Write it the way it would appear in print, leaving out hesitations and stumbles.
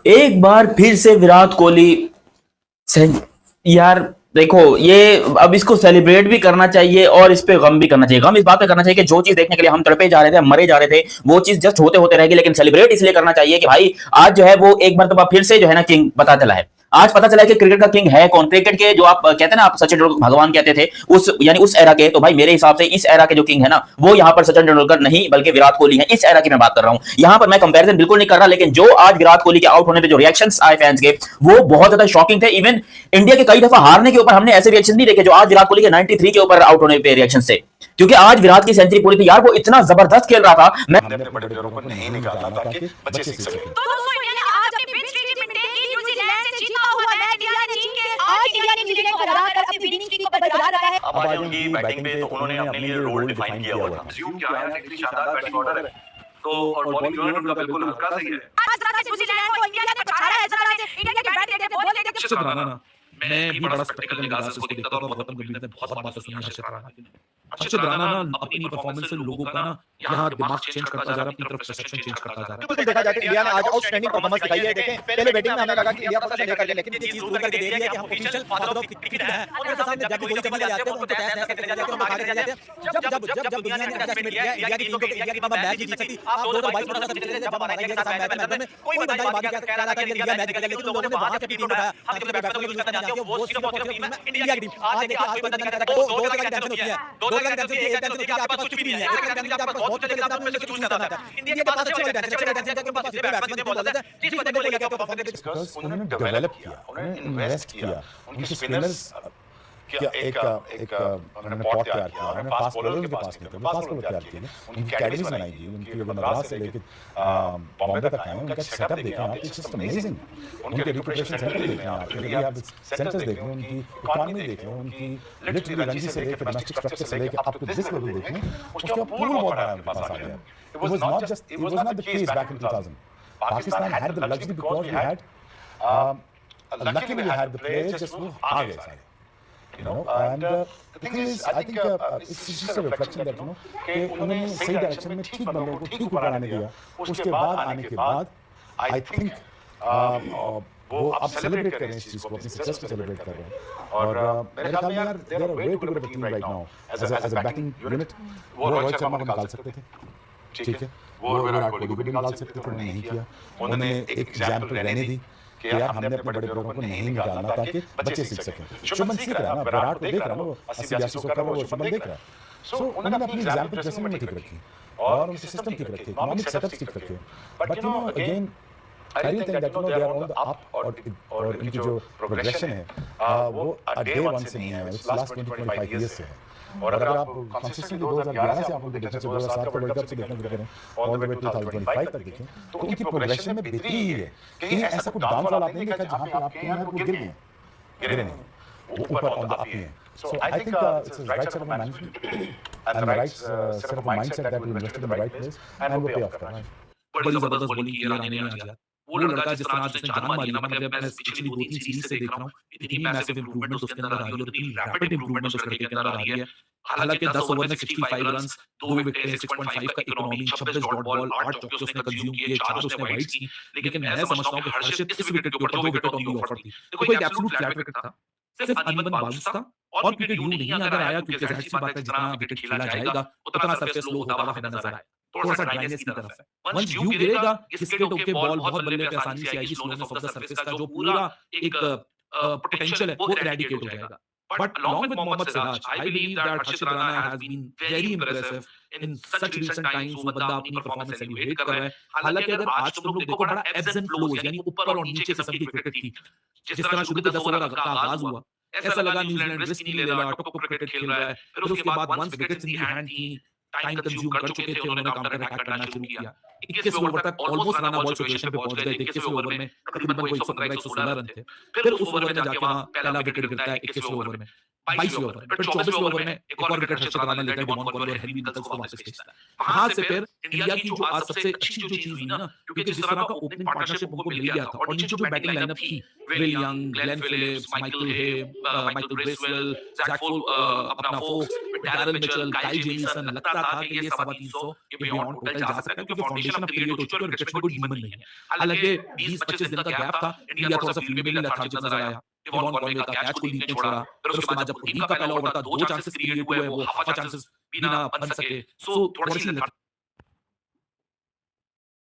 एक बार फिर से विराट कोहली यार देखो ये अब इसको सेलिब्रेट भी करना चाहिए और इस पे गम भी करना चाहिए। गम इस बात पे करना चाहिए कि जो चीज देखने के लिए हम तड़पे जा रहे थे, हम मरे जा रहे थे, वो चीज जस्ट होते होते रहेगी। लेकिन सेलिब्रेट इसलिए करना चाहिए कि भाई आज जो है वो एक मरतबा फिर से जो है ना किंग पता चला है। आज पता चला है कि क्रिकेट का किंग है कौन। क्रिकेट के जो आप कहते हैं ना, आप सचिन तेंदुलकर भगवान कहते थे उस यानी उस एरा के, तो भाई मेरे हिसाब से इस एरा के जो किंग है ना वो यहाँ पर सचिन तेंदुलकर नहीं बल्कि विराट कोहली है। इस एरा की मैं बात कर रहा हूँ, यहाँ पर मैं कंपैरिजन बिल्कुल नहीं कर रहा। लेकिन जो आज विराट कोहली के आउट होने पे जो रिएक्शंस आए फैंस के, वो बहुत ज्यादा शॉकिंग थे। इवन इंडिया के कई दफा हारने के ऊपर हमने ऐसे रिएक्शन नहीं देखे जो आज विराट कोहली के 93 के ऊपर आउट होने पे रिएक्शन थे। क्योंकि आज विराट की सेंचुरी पूरी थी यार, वो इतना जबरदस्त खेल रहा था। मैं हमने अपने बड़े प्लेयरों को नहीं निकालना ताकि बच्चे सीख सकें। तो दोस्तों इंडिया ने आज अपनी बिग स्ट्रीक टीम में न्यूजीलैंड से जीता हुआ मैच इंडिया ने जीत के आज इंडिया ने न्यूजीलैंड को हरा कर अपनी विनिंग स्ट्रीक को बरकरार रखा है। अब आज उनकी बैटिंग पे तो उन्होंने अपने लिए रोल डिफाइन किया हुआ था। ज्यूम क्या है कि शानदार बैटिंग ऑर्डर है, तो और बॉलिंग जो है उनका बिल्कुल हल्का सही है। आज तरह से न्यूजीलैंड को इंडिया ने पछाड़ा है। जरा से इंडिया के बैट देते बॉल देते हर्षित राणा ना, मैं भी बड़ा स्पेक्टिकल निगाह से उसको देखता था और गौतम गंभीर ने बहुत बातें सुनी हर्षित राणा की। हर्षित राणा ना अपनी परफॉर्मेंस से लोगों का ना यहाँ दिमाग चेंज करता जा रहा है, अपनी तरफ परसेप्शन चेंज करता जा रहा है। बिल्कुल देखा जाए तो इंडिया ने आज आउटस्टैंडिंग परफॉर्मेंस दिखाई है। देखें पहले बैटिंग में हमें लगा कि इंडिया पता चलेगा करके, लेकिन ये चीज दूर करके दे रही है कि हम ऑफिशियल फादर ऑफ क्रिकेट है। उनके सामने जब भी गोली चले जाते हैं उनको तैस तैस करके जाते हैं, उनको भागते जाते हैं। जब दुनिया ने एडजस्टमेंट किया इंडिया की टीम को, इंडिया की टीम मैच जीत सकती। आप 2022 में पता चले जब हमारे इंडिया के साथ मैच में कोई बंदा बात कह रहा था कि इंडिया मैच जीतेगा, लेकिन लोगों ने वहां से टीम उठाया। हम अपने बैट्समैन को यूज करना चाहते हैं, वो सिर्फ और सिर्फ टीम है इंडिया की टीम। आज देखिए आज कोई बंदा नहीं कहता दो तरह की टेंशन होती है। दो तरह की टेंशन ये टेंशन होती है कि आपके पास कुछ भी नहीं है, एक टेंशन कि आपके पास बहुत कुछ है लेकिन आप उसमें से चूज करना चाहते हैं। इंडिया के पास अच्छी वाली टेंशन है कि उनके पास ये बैट्समैन जो बोलते हैं जिस बंदे को लेकर तो परफॉर्मेंस बिकॉज़ उन्होंने डेवलप किया, उन्होंने इन्वेस्ट किया। उनके स्पिनर्स क्या एक उन्होंने पॉट तैयार किया, उन्होंने फास्ट बॉलर्स के पास नहीं थे, उन्होंने फास्ट बॉलर तैयार किए, उनकी अकेडमीज बनाई गई, उनकी मद्रास से लेकर बॉम्बे तक आए, उनका सेटअप देखें आप, इट्स जस्ट अमेजिंग। उनके रिक्रिएशन सेंटर देखें आप, फिर आप सेंटर्स देखें, उनकी इकोनॉमी देखें, उनकी लिटरली रणजी से लेकर डोमेस्टिक स्ट्रक्चर से लेकर आप तो दिस लेवल देखें, उसके बाद पूल बहुत बड़ा उनके पास आ गया। It was not the case back in 2000. Pakistan had the luxury because we had luckily we had the players just who आ गए सारे, you know, and the thing is I think it's just a reflection that you know कि उन्होंने सही direction में ठीक बंदों को ठीक ऊपर आने दिया। उसके बाद आने के बाद I think वो अब सेलिब्रेट कर रहे हैं इस चीज को, अपनी सक्सेस को सेलिब्रेट कर रहे हैं। और मेरे ख्याल में यार there are way too good team right now as a batting unit. वो रोहित शर्मा को निकाल सकते थे, ठीक है, वो विराट कोहली को भी निकाल सकते थे, उन्होंने नहीं किया। उन्होंने एक एग्जाम्पल रहने दी कि यार हमने अपने बड़े प्लेयरों को नहीं निकालना ताकि बच्चे सीख सकें। शुभमन सीख रहा है ना, विराट को देख रहा है ना, वो 80-82 100 का वो शुभमन देख रहा है। सो उन्होंने अपनी एग्जाम्पल ड्रेसिंग में ठीक रखी और उनके सिस्टम ठीक रखे, इकोनॉमिक सेटअप ठीक रखे। But you know again I really think that you know they are on the up और इनकी जो प्रोग्रेशन है वो डे वन से नहीं है, इट्स लास्ट 20-25 इयर्स से है। और अगर आप कंसिस्टेंटली 2011 से आप उनको देखें, 2007 के वर्ल्ड कप से देखना शुरू करें ऑल द वे 2025 तक देखें, तो उनकी प्रोग्रेशन में बेहतरी ही है। कहीं ऐसा कोई डाउनफॉल आप नहीं देखा जहां पे आप कहीं वो गिर गए नहीं, वो ऊपर ऑन द अप ही है। So I think it's the right set of management and the right set of mindset that we invested in the right place and will pay off for it. बड़ी जबरदस्त bowling की राणे ने आज। वो लड़का जिस तरह जिसने जान मारी ना, मतलब मैं पिछली 2-3 सीरीज से देख रहा हूं, इतनी मैसिव इंप्रूवमेंट उसके अंदर आ रही है और इतनी रैपिड इंप्रूवमेंट उस लड़के के अंदर आ रही है। हालांकि 10 ओवर में 65 रन्स, 2 विकेट, 6.5 का इकोनॉमी, 26 डॉट बॉल, 8 चौके उसने कंज्यूम किए, 4 उसने वाइड्स की। लेकिन मैं समझता हूं कि हर्षित इस विकेट के ऊपर जो विकेट ऑन दी ऑफर थी, देखो एक एब्सोल्यूट फ्लैट विकेट था, सिर्फ अनइवन बाउंस था और विकेट यूं नहीं अगर आया, क्योंकि जाहिर सी बात है जितना विकेट खेला जाएगा उतना सरफेस लो होता हुआ हमें नजर आए, थोड़ा सा ड्राइनेस की तरफ है। वंस यू गिरेगा इसके टोके बॉल बहुत बल्ले पे आसानी से आएगी, स्लोनेस ऑफ द सरफेस का जो पूरा एक पोटेंशियल है वो इरेडिकेट हो जाएगा। But along with Mohammad Siraj, I believe that Harshit Rana has been very impressive in such recent times। वो बंदा अपनी परफॉर्मेंस एलिवेट कर रहा है। हालांकि अगर आज तुम लोग देखो बड़ा एब्स एंड फ्लोज, यानी ऊपर और नीचे किस्म की क्रिकेट थी। जिस तरह शुरू के 10 ओवर का आगाज हुआ, ऐसा लगा न्यूजीलैंड रिस्क नहीं ले रहा, टॉप क्रिकेट खेल रहा है। फिर उसके बाद once wickets in the hand थी, टाइम कंज्यूम कर चुके थे, उन्होंने काउंटर अटैक करना शुरू किया। 21वें ओवर तक ऑलमोस्ट राना बॉल सिचुएशन पे पहुंच गए थे। 21वें ओवर में तकरीबन कोई 115-116 रन थे। फिर उस ओवर में जाके वहां पहला विकेट गिरता है 21वें ओवर में, 22वें ओवर में, फिर 24वें ओवर में एक और विकेट हर्षित राणा लेकर डिमॉन कॉलर और हेनरी निकल्स को वापस भेजता है। वहां से फिर इंडिया की जो आज सबसे अच्छी जो चीज हुई ना, क्योंकि जिस तरह का ओपनिंग पार्टनरशिप उनको मिल गया था और नीचे जो बैटिंग लाइनअप थी, Will Young, Glenn Phillips, Michael Hay, Michael Bracewell, जैक फुल, अपना फोक्स, डैरल मिचेल, काइल जेमिसन, लगता था कि ये 350 के बियॉन्ड टोटल जा सकता है क्योंकि फाउंडेशन अब क्रिएट हो चुकी है और रिचर्ड में कोई डीमन नहीं है। हालांकि 20-25 दिन का गैप था, इंडिया थोड़ा सा फील्डिंग में लेथार्जिक नजर आया। इवान कॉनवे का कैच कुलदीप ने छोड़ा, फिर उसके बाद जब कुलदीप का पहला ओवर था 2 चांसेस क्रिएट हुए, वो हाफ चांसेस भी ना बन सके, सो थोड़ी सी